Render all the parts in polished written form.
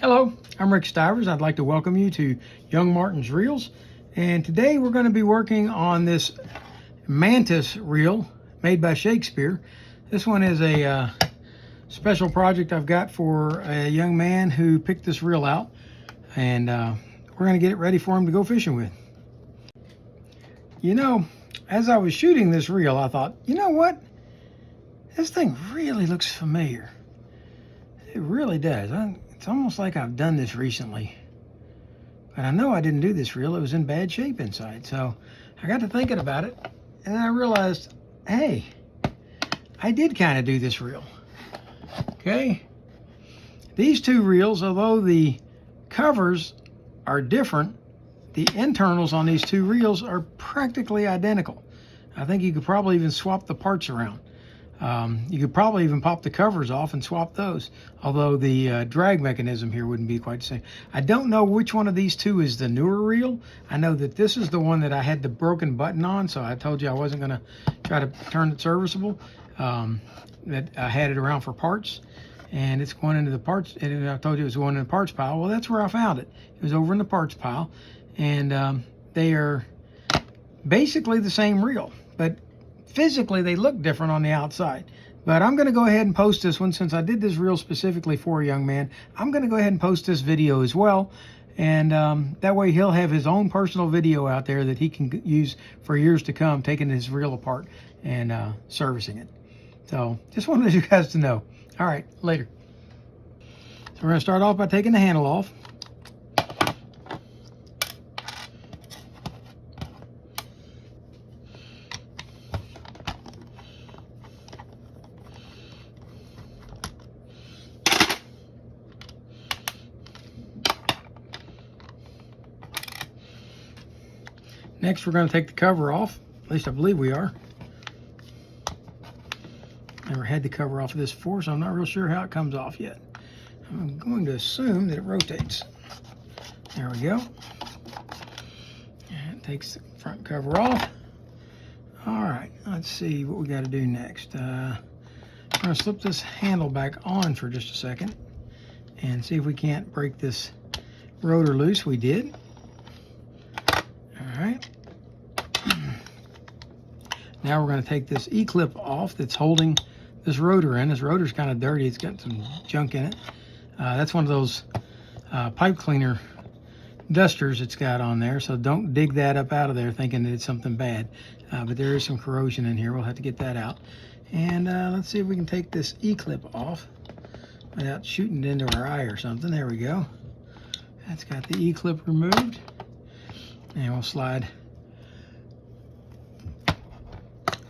Hello, I'm Rick Stivers. I'd like to welcome you to Young Martin's Reels. And today we're going to be working on this Mantis reel made by Shakespeare. This one is a special project I've got for a young man who picked this reel out. And we're going to get it ready for him to go fishing with. You know, as I was shooting this reel, I thought, you know what? This thing really looks familiar. It really does. It's almost like I've done this recently. But I know I didn't do this reel. It was in bad shape inside. So I got to thinking about it. And then I realized, hey, I did kind of do this reel. Okay. These two reels, although the covers are different, the internals on these two reels are practically identical. I think you could probably even swap the parts around. You could probably even pop the covers off and swap those, although the drag mechanism here wouldn't be quite the same. I don't know which one of these two is the newer reel. I know that this is the one that I had the broken button on, so I told you I wasn't going to try to turn it serviceable. That I had it around for parts, and it's going into the parts, and I told you it was going in the parts pile. Well, that's where I found it. It was over in the parts pile, and they are basically the same reel, but physically they look different on the outside. But I'm going to go ahead and post this one, since I did this reel specifically for a young man. I'm going to go ahead and post this video as well, and that way he'll have his own personal video out there that he can use for years to come, taking his reel apart and servicing it. So just wanted you guys to know. All right, later. So we're going to start off by taking the handle off. Next, we're going to take the cover off. At least I believe we are. Never had the cover off of this before, so I'm not real sure how it comes off yet. I'm going to assume that it rotates. There we go. And it takes the front cover off. All right, let's see what we got to do next. I'm going to slip this handle back on for just a second and see if we can't break this rotor loose. We did. All right. Now we're going to take this E-clip off that's holding this rotor in. This rotor's kind of dirty. It's got some junk in it. That's one of those pipe cleaner dusters it's got on there, so don't dig that up out of there thinking that it's something bad. But there is some corrosion in here. We'll have to get that out. And let's see if we can take this E-clip off without shooting it into our eye or something. There we go. That's got the E-clip removed. And we'll slide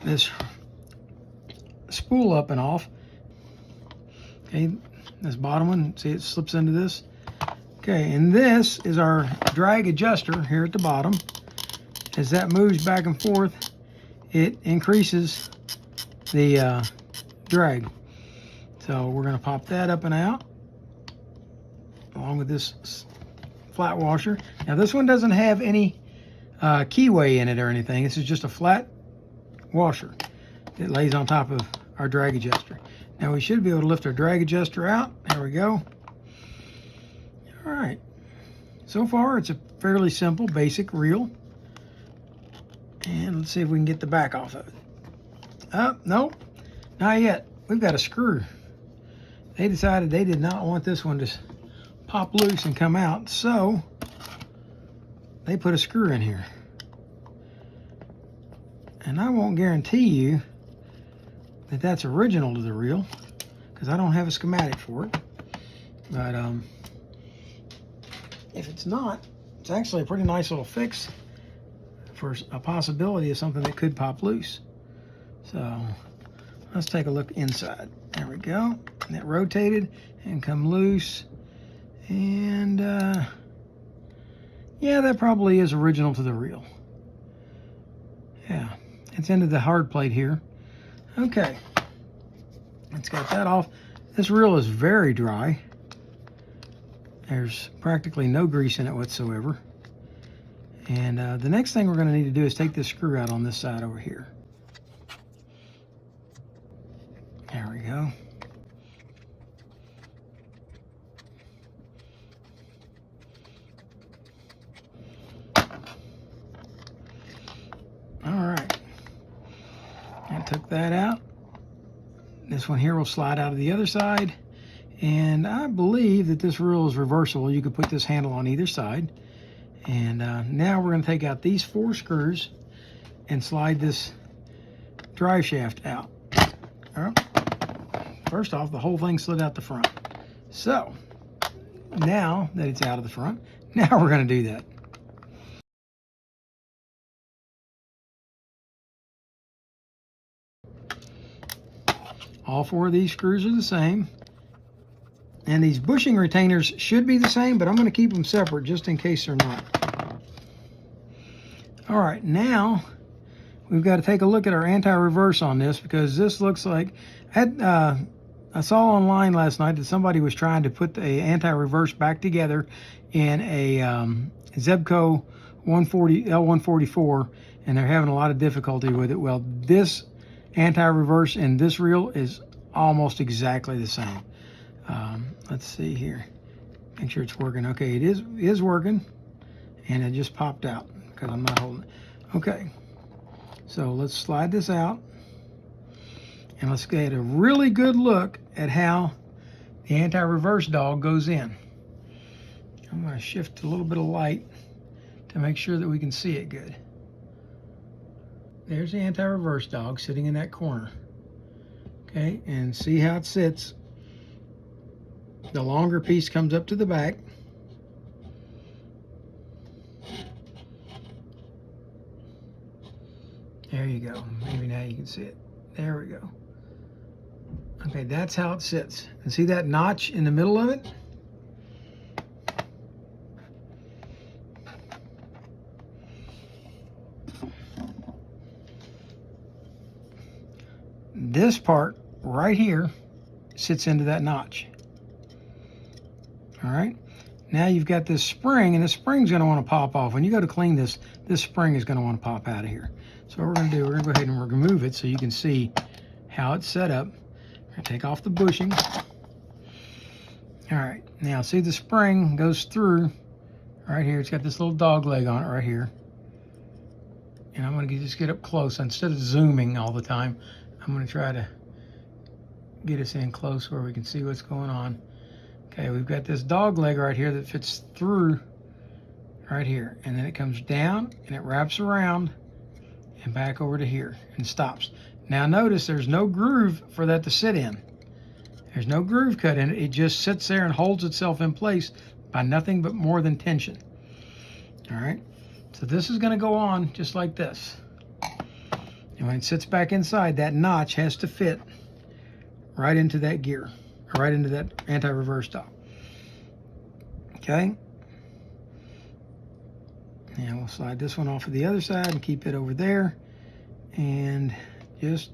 this spool up and off. Okay, this bottom one, see it slips into this. Okay, and this is our drag adjuster here at the bottom. As that moves back and forth, it increases the drag. So we're going to pop that up and out along with this flat washer. Now this one doesn't have any keyway in it or anything. This is just a flat washer that lays on top of our drag adjuster. Now we should be able to lift our drag adjuster out. There we go. All right. So far it's a fairly simple, basic reel. And let's see if we can get the back off of it. Nope, not yet. We've got a screw. They decided they did not want this one to pop loose and come out, so they put a screw in here. And I won't guarantee you that that's original to the reel, because I don't have a schematic for it. But if it's not, it's actually a pretty nice little fix for a possibility of something that could pop loose. So let's take a look inside. There we go. And it rotated and come loose. And yeah, that probably is original to the reel. Yeah, it's into the hard plate here. Okay, let's get that off. This reel is very dry. There's practically no grease in it whatsoever. And the next thing we're going to need to do is take this screw out on this side over here. There we go. that out. This one here will slide out of the other side. And I believe that this reel is reversible. You could put this handle on either side. And now we're going to take out these 4 screws and slide this drive shaft out. All right. First off, the whole thing slid out the front. So now that it's out of the front, now we're going to do that. All 4 of these screws are the same. And these bushing retainers should be the same, but I'm going to keep them separate just in case they're not. All right, now we've got to take a look at our anti-reverse on this, because this looks like... I saw online last night that somebody was trying to put the anti-reverse back together in a Zebco 140 L144, and they're having a lot of difficulty with it. Well, this anti-reverse in this reel is almost exactly the same. Let's see here. Make sure it's working. Okay, it is working, and it just popped out because I'm not holding it. Okay, so let's slide this out, and let's get a really good look at how the anti-reverse dog goes in. I'm going to shift a little bit of light to make sure that we can see it good. There's the anti-reverse dog sitting in that corner. Okay, and see how it sits. The longer piece comes up to the back. There you go. Maybe now you can see it. There we go. Okay, that's how it sits. And see that notch in the middle of it? This part right here sits into that notch. All right, now you've got this spring, and the spring's going to want to pop off. When you go to clean this, this spring is going to want to pop out of here. So what we're going to do, we're going to go ahead and remove it so you can see how it's set up. We're going to take off the bushing. All right, now see the spring goes through right here. It's got this little dog leg on it right here. And I'm going to just get up close. Instead of zooming all the time, I'm going to try to get us in close where we can see what's going on. Okay, we've got this dog leg right here that fits through right here, and then it comes down and it wraps around and back over to here and stops. Now notice there's no groove for that to sit in. There's no groove cut in it. It just sits there and holds itself in place by nothing but more than tension. All right, so this is going to go on just like this. And when it sits back inside, that notch has to fit right into that gear, right into that anti-reverse dog. Okay. And we'll slide this one off of the other side and keep it over there. And just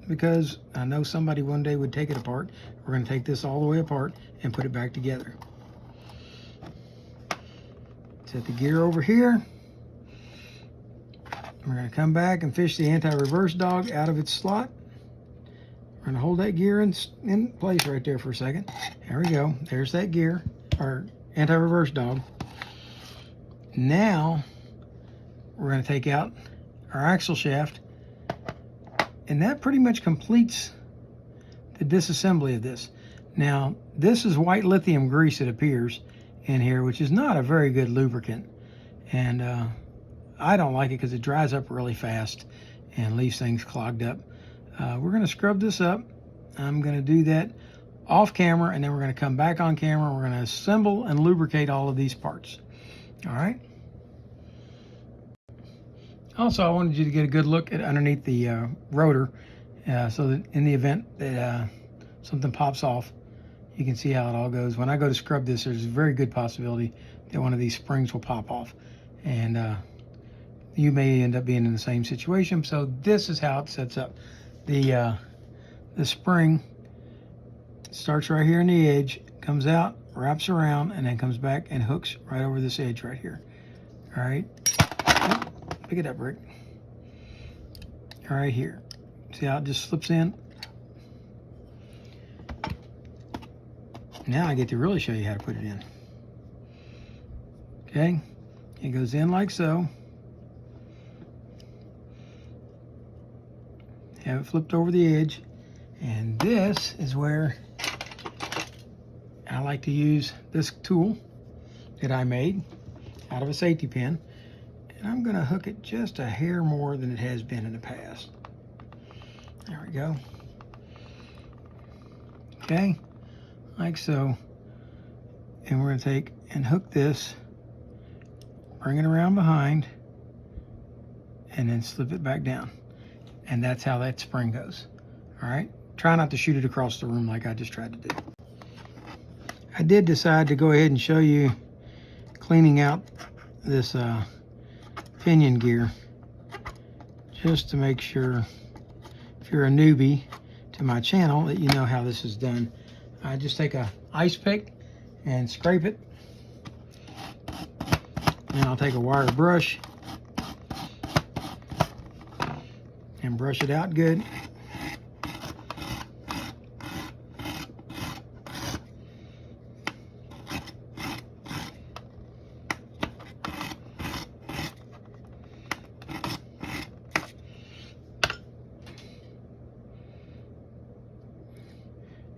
because I know somebody one day would take it apart, we're going to take this all the way apart and put it back together. Set the gear over here. We're going to come back and fish the anti-reverse dog out of its slot. We're going to hold that gear in place right there for a second. There we go. There's that gear, our anti-reverse dog. Now, we're going to take out our axle shaft, and that pretty much completes the disassembly of this. Now, this is white lithium grease, it appears, in here, which is not a very good lubricant. And I don't like it because it dries up really fast and leaves things clogged up. We're going to scrub this up. I'm going to do that off camera, and then we're going to come back on camera. We're going to assemble and lubricate all of these parts. All right. Also, I wanted you to get a good look at underneath the rotor, so that in the event that something pops off, you can see how it all goes. When I go to scrub this, there's a very good possibility that one of these springs will pop off, and you may end up being in the same situation. So this is how it sets up. The spring starts right here on the edge, comes out, wraps around, and then comes back and hooks right over this edge right here. All right. Pick it up, Rick. Right here. See how it just slips in? Now I get to really show you how to put it in. Okay. It goes in like so. have it flipped over the edge. And this is where I like to use this tool that I made out of a safety pin. And I'm going to hook it just a hair more than it has been in the past. There we go. Okay, like so. And we're going to take and hook this, bring it around behind, and then slip it back down. And that's how that spring goes. All right, try not to shoot it across the room like I just tried to do. I did decide to go ahead and show you cleaning out this pinion gear, just to make sure, if you're a newbie to my channel, that you know how this is done. I just take a ice pick and scrape it. And I'll take a wire brush and brush it out good.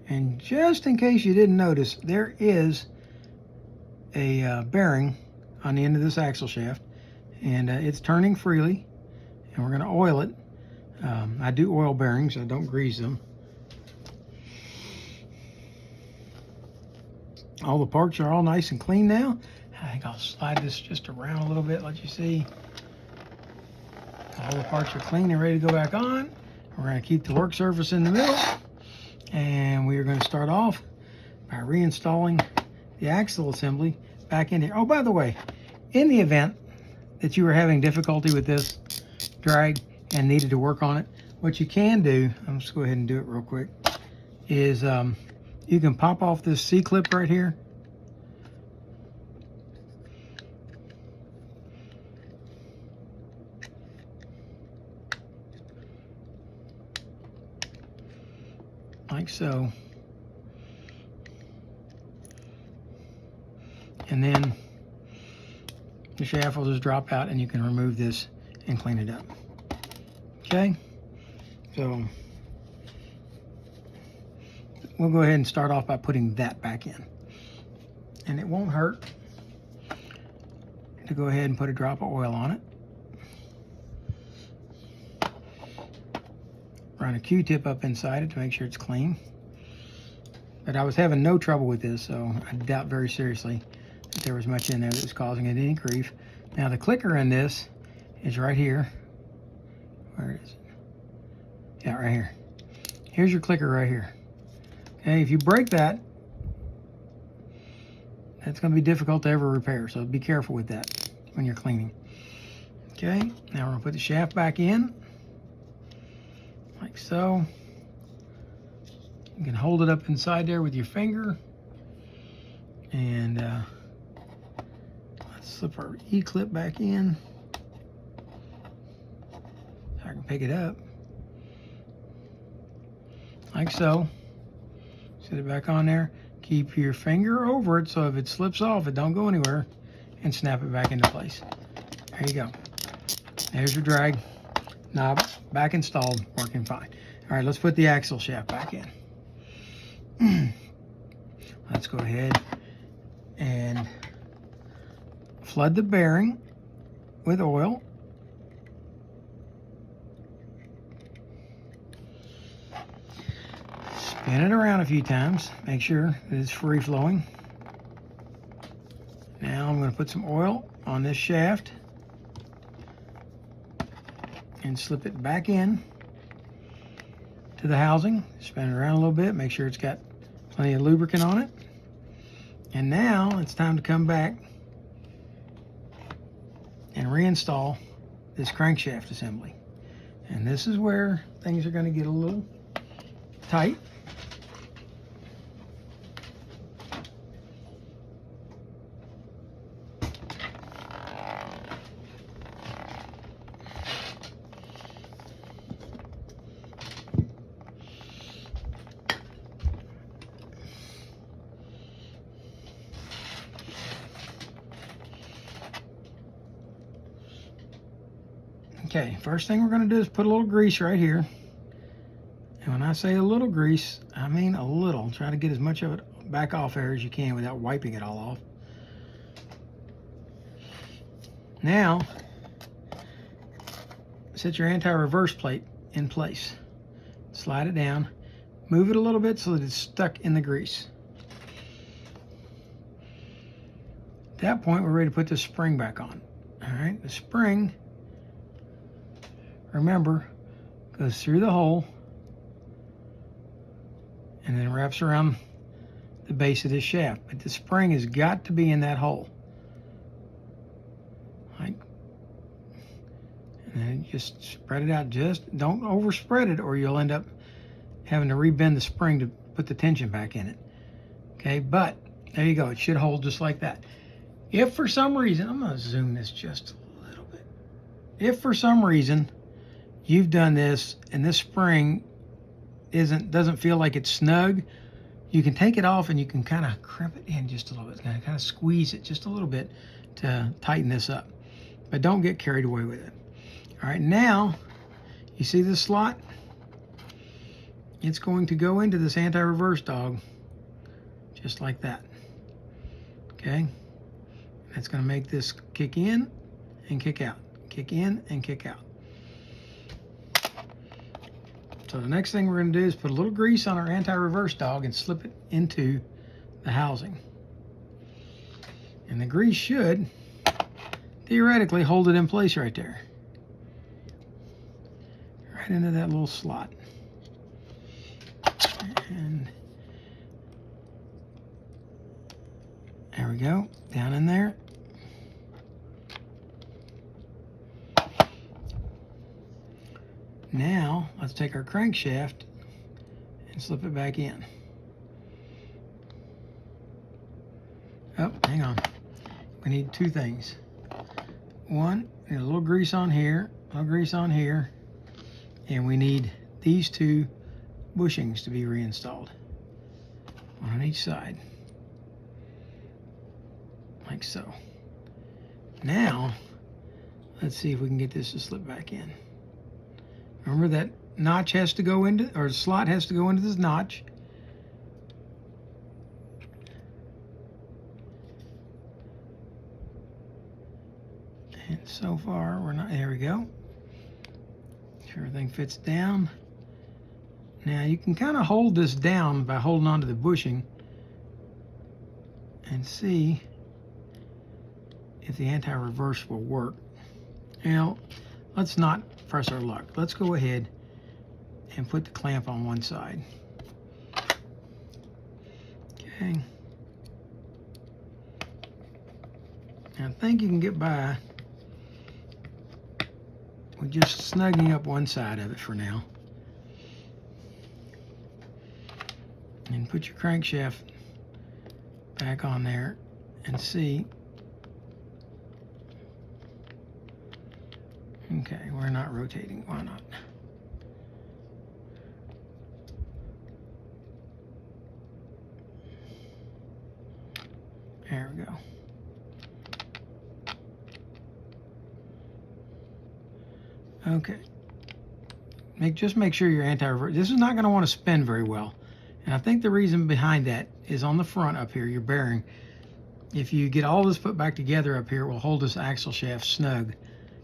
And just in case you didn't notice, there is a bearing on the end of this axle shaft, and it's turning freely, and we're going to oil it. I do oil bearings, I don't grease them. All the parts are all nice and clean now. I think I'll slide this just around a little bit, let you see. All the parts are clean and ready to go back on. We're going to keep the work surface in the middle. And we are going to start off by reinstalling the axle assembly back in here. Oh, by the way, in the event that you were having difficulty with this drag and needed to work on it, what you can do, I'm just go ahead and do it real quick, is you can pop off this C-clip right here. Like so. And then the shaft will just drop out and you can remove this and clean it up. Okay, so we'll go ahead and start off by putting that back in. And it won't hurt to go ahead and put a drop of oil on it. Run a Q-tip up inside it to make sure it's clean. But I was having no trouble with this, so I doubt very seriously that there was much in there that was causing it any grief. Now the clicker in this is right here. Where is it? Yeah, right here. Here's your clicker right here. Okay, if you break that, that's going to be difficult to ever repair, so be careful with that when you're cleaning. Okay, now we're going to put the shaft back in. Like so. You can hold it up inside there with your finger. And let's slip our E-clip back in. So I can pick it up. Like so. Set it back on there. Keep your finger over it so if it slips off, it don't go anywhere. And snap it back into place. There you go. There's your drag knob back installed, working fine. All right, let's put the axle shaft back in. Let's go ahead and flood the bearing with oil. Spin it around a few times, make sure that it's free flowing. Now I'm going to put some oil on this shaft and slip it back in to the housing. Spin it around a little bit, make sure it's got plenty of lubricant on it. And now it's time to come back and reinstall this crankshaft assembly. And this is where things are going to get a little tight. Okay, first thing we're going to do is put a little grease right here when I say a little grease, I mean a little. Try to get as much of it back off there as you can without wiping it all off. Now, set your anti-reverse plate in place. Slide it down. Move it a little bit so that it's stuck in the grease. At that point, we're ready to put the spring back on. All right, the spring, remember, goes through the hole and then wraps around the base of this shaft. But the spring has got to be in that hole. Like, and then just spread it out. Just don't overspread it or you'll end up having to rebend the spring to put the tension back in it. Okay, but there you go. It should hold just like that. If for some reason, I'm going to zoom this just a little bit. If for some reason you've done this and this spring doesn't feel like it's snug, you can take it off and you can kind of crimp it in just a little bit. Kind of squeeze it just a little bit to tighten this up. But don't get carried away with it. All right, now you see this slot? It's going to go into this anti-reverse dog just like that. Okay? That's going to make this kick in and kick out. Kick in and kick out. So the next thing we're going to do is put a little grease on our anti-reverse dog and slip it into the housing. And the grease should theoretically hold it in place right there. Right into that little slot. And there we go, down in there. Now, let's take our crankshaft and slip it back in. Oh, hang on. We need two things. One, we need a little grease on here, a little grease on here, and we need these two bushings to be reinstalled. One on each side. Like so. Now, let's see if we can get this to slip back in. Remember that notch has to go into, or the slot has to go into this notch. And so far, we're not, there we go. Everything fits down. Now you can kind of hold this down by holding onto the bushing and see if the anti-reverse will work. Now, let's not press our luck. Let's go ahead and put the clamp on one side. Okay. Now, I think you can get by with just snugging up one side of it for now. And put your crankshaft back on there and see. Okay, we're not rotating. Why not? There we go. Okay. Just make sure your anti-reverse. This is not going to want to spin very well. And I think the reason behind that is on the front up here, your bearing. If you get all this put back together up here, it will hold this axle shaft snug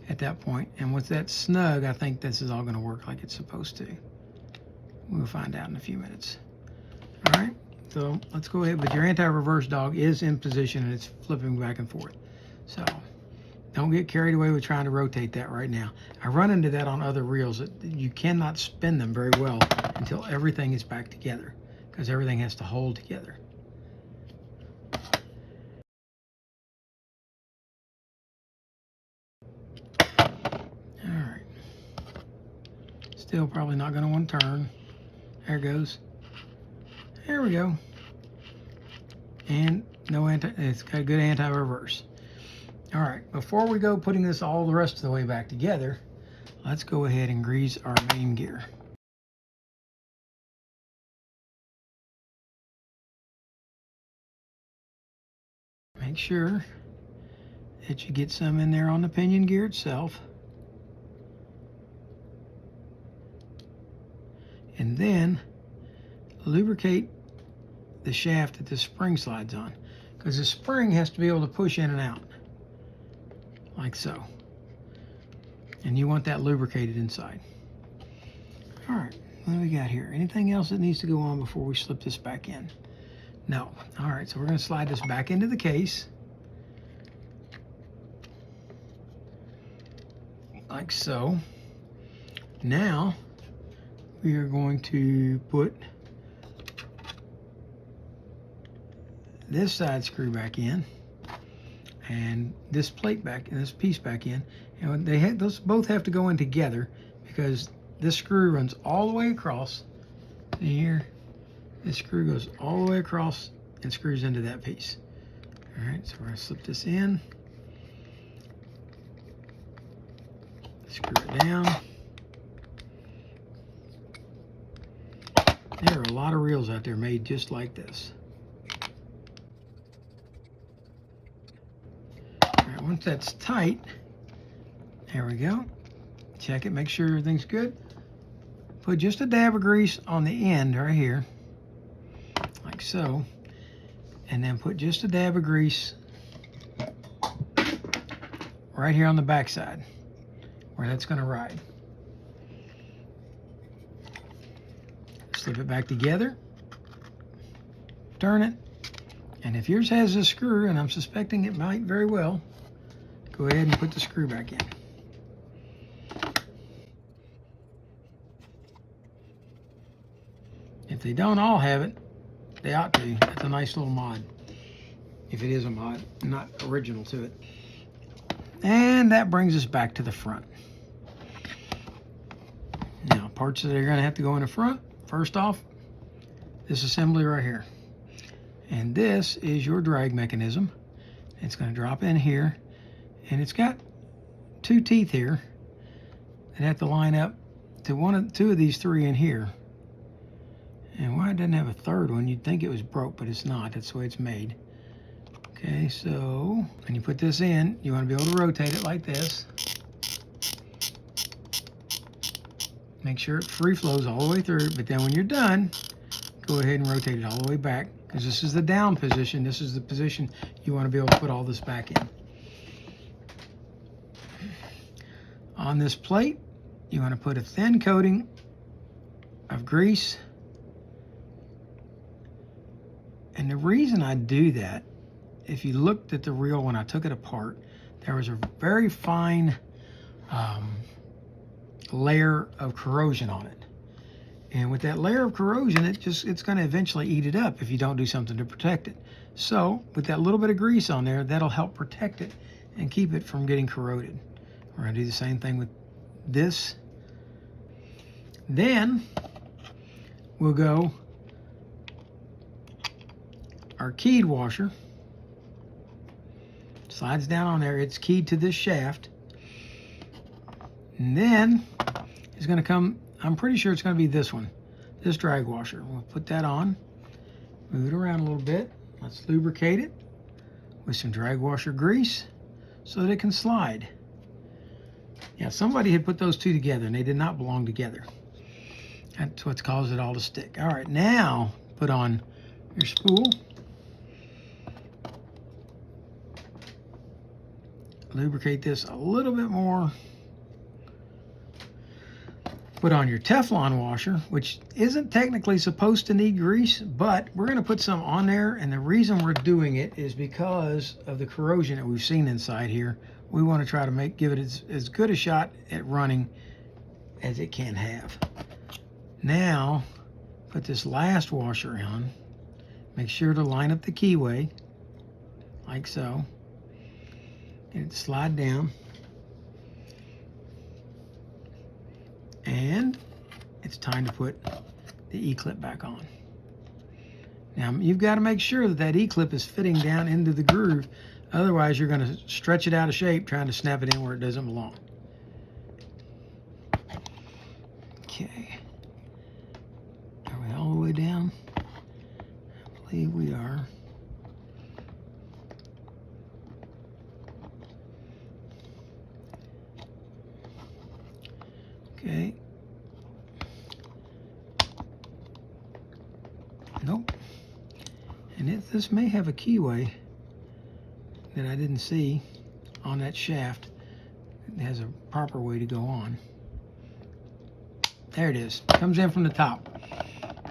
at that point. And with that snug, I think this is all going to work like it's supposed to. We'll find out in a few minutes. All right, so let's go ahead. But your anti-reverse dog is in position and it's flipping back and forth. So don't get carried away with trying to rotate that right now. I run into that on other reels. You cannot spin them very well until everything is back together, because everything has to hold together. All right. Still probably not going to want to turn. There it goes. There we go. And no it's got a good anti-reverse. All right, before we go putting this all the rest of the way back together, let's go ahead and grease our main gear. Make sure that you get some in there on the pinion gear itself. and then lubricate the shaft that the spring slides on, because the spring has to be able to push in and out like so, and you want that lubricated inside. All right, what do we got here? Anything else that needs to go on before we slip this back in? No. All right, so we're going to slide this back into the case like so. Now we are going to put this side screw back in and this plate back and this piece back in, and those both have to go in together because this screw runs all the way across. See here, this screw goes all the way across and screws into that piece. All right, so we're going to slip this in, screw it down. There are a lot of reels out there made just like this. All right, once that's tight, there we go. Check it, make sure everything's good. Put just a dab of grease on the end right here, like so. And then put just a dab of grease right here on the back side where that's going to ride. Slip it back together, turn it, and if yours has a screw, and I'm suspecting it might very well, go ahead and put the screw back in. If they don't all have it, they ought to. That's a nice little mod, if it is a mod, not original to it. And that brings us back to the front. Now, parts that are going to have to go in the front. First off, this assembly right here. And this is your drag mechanism. It's going to drop in here. And it's got two teeth here that have to line up to two of these three in here. And why it doesn't have a third one, you'd think it was broke, but it's not. That's the way it's made. Okay, so when you put this in, you want to be able to rotate it like this. Make sure it free flows all the way through, but then when you're done, go ahead and rotate it all the way back, because this is the down position. This is the position you want to be able to put all this back in. On this plate, you want to put a thin coating of grease. And the reason I do that, if you looked at the reel when I took it apart, there was a very fine layer of corrosion on it. And with that layer of corrosion, it's going to eventually eat it up if you don't do something to protect it. So with that little bit of grease on there, that'll help protect it and keep it from getting corroded. We're going to do the same thing with this. Then we'll go our keyed washer. Slides down on there. It's keyed to this shaft. And then it's going to come, I'm pretty sure it's going to be this one, this drag washer. We'll put that on, move it around a little bit. Let's lubricate it with some drag washer grease so that it can slide. Yeah, somebody had put those two together and they did not belong together. That's what's caused it all to stick. All right, now put on your spool. Lubricate this a little bit more. Put on your Teflon washer, which isn't technically supposed to need grease, but we're going to put some on there, and the reason we're doing it is because of the corrosion that we've seen inside here. We want to try to give it as good a shot at running as it can have. Now, put this last washer on. Make sure to line up the keyway, like so. And slide down. And it's time to put the E-clip back on. Now, you've got to make sure that that E-clip is fitting down into the groove. Otherwise, you're going to stretch it out of shape trying to snap it in where it doesn't belong. Okay. Are we all the way down? I believe we are. Okay. Nope. And this may have a keyway that I didn't see on that shaft. It has a proper way to go on. There it is. Comes in from the top.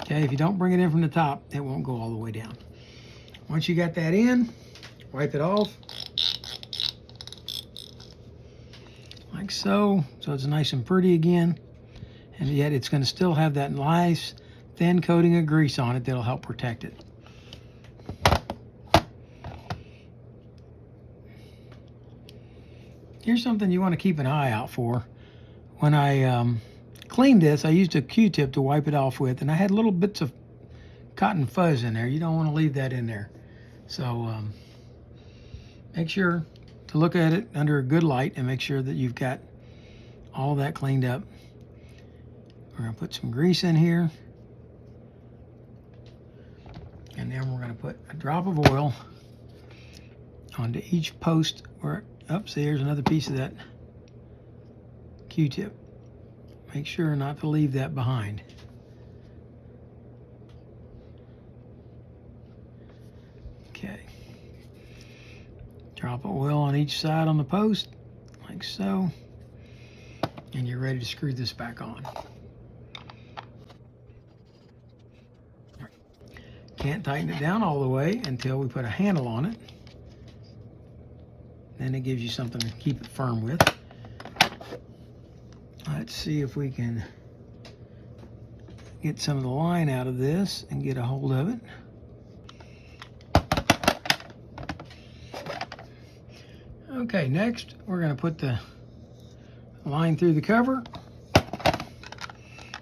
Okay, if you don't bring it in from the top, it won't go all the way down. Once you got that in, wipe it off. Like so. So it's nice and pretty again. And yet it's going to still have that nice thin coating of grease on it that'll help protect it. Here's something you want to keep an eye out for. When I cleaned this, I used a Q-tip to wipe it off with, and I had little bits of cotton fuzz in there. You don't want to leave that in there. So make sure to look at it under a good light and make sure that you've got all that cleaned up. We're going to put some grease in here. And then we're going to put a drop of oil onto each post where, oops, there's another piece of that Q-tip. Make sure not to leave that behind. Okay. Drop of oil on each side on the post, like so. And you're ready to screw this back on. Can't tighten it down all the way until we put a handle on it. Then it gives you something to keep it firm with. Let's see if we can get some of the line out of this and get a hold of it. Okay, next we're going to put the line through the cover.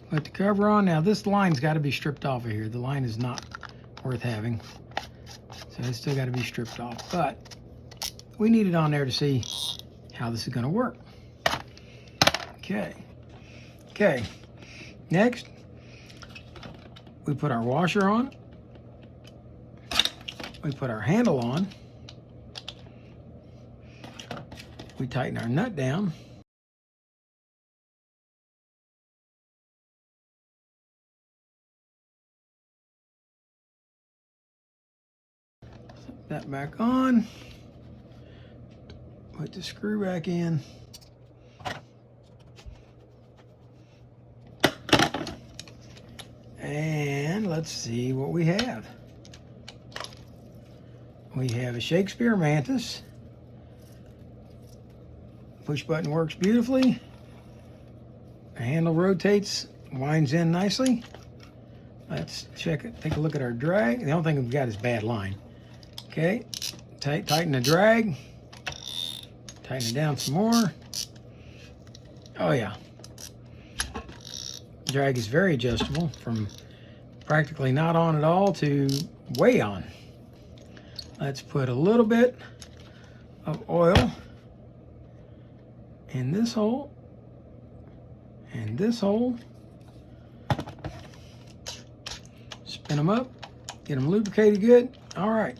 Put the cover on. Now this line's got to be stripped off of here. The line is not worth having, so it's still got to be stripped off, but we need it on there to see how this is going to work. Okay, next we put our washer on, we put our handle on, we tighten our nut down, set that back on, put the screw back in, and let's see what we have. We have a Shakespeare Mantis. Push button works beautifully. The handle rotates, winds in nicely. Let's check it, take a look at our drag. The only thing we've got is bad line. Okay, tighten the drag. Tighten it down some more. Oh yeah. Drag is very adjustable from practically not on at all to way on. Let's put a little bit of oil in this hole and this hole. Spin them up, get them lubricated good. All right.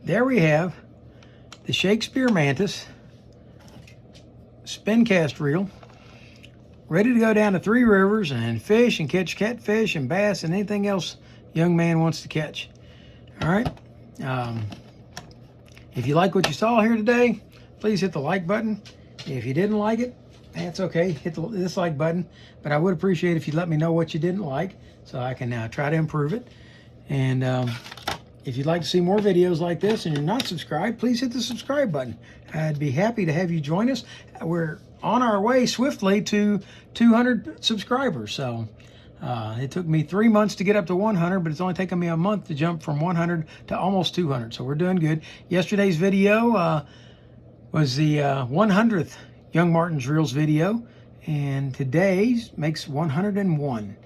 There we have the Shakespeare Mantis spin cast reel, ready to go down to Three Rivers and fish and catch catfish and bass and anything else young man wants to catch. All right. If you like what you saw here today, please hit the like button. If you didn't like it, that's okay. Hit the dislike button. But I would appreciate if you let me know what you didn't like so I can try to improve it. And if you'd like to see more videos like this and you're not subscribed, please hit the subscribe button. I'd be happy to have you join us. We're on our way swiftly to 200 subscribers. So it took me 3 months to get up to 100, but it's only taken me a month to jump from 100 to almost 200. So we're doing good. Yesterday's video was the 100th Young Martin's Reels video, and today's makes 101.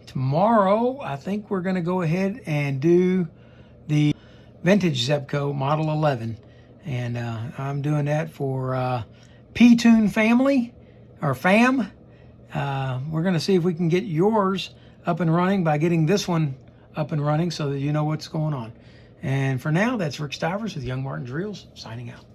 Tomorrow, I think we're going to go ahead and do the vintage Zebco Model 11, and I'm doing that for P-Tune family, or fam. We're going to see if we can get yours up and running by getting this one up and running so that you know what's going on. And for now, that's Rick Stivers with Young Martin's Reels, signing out.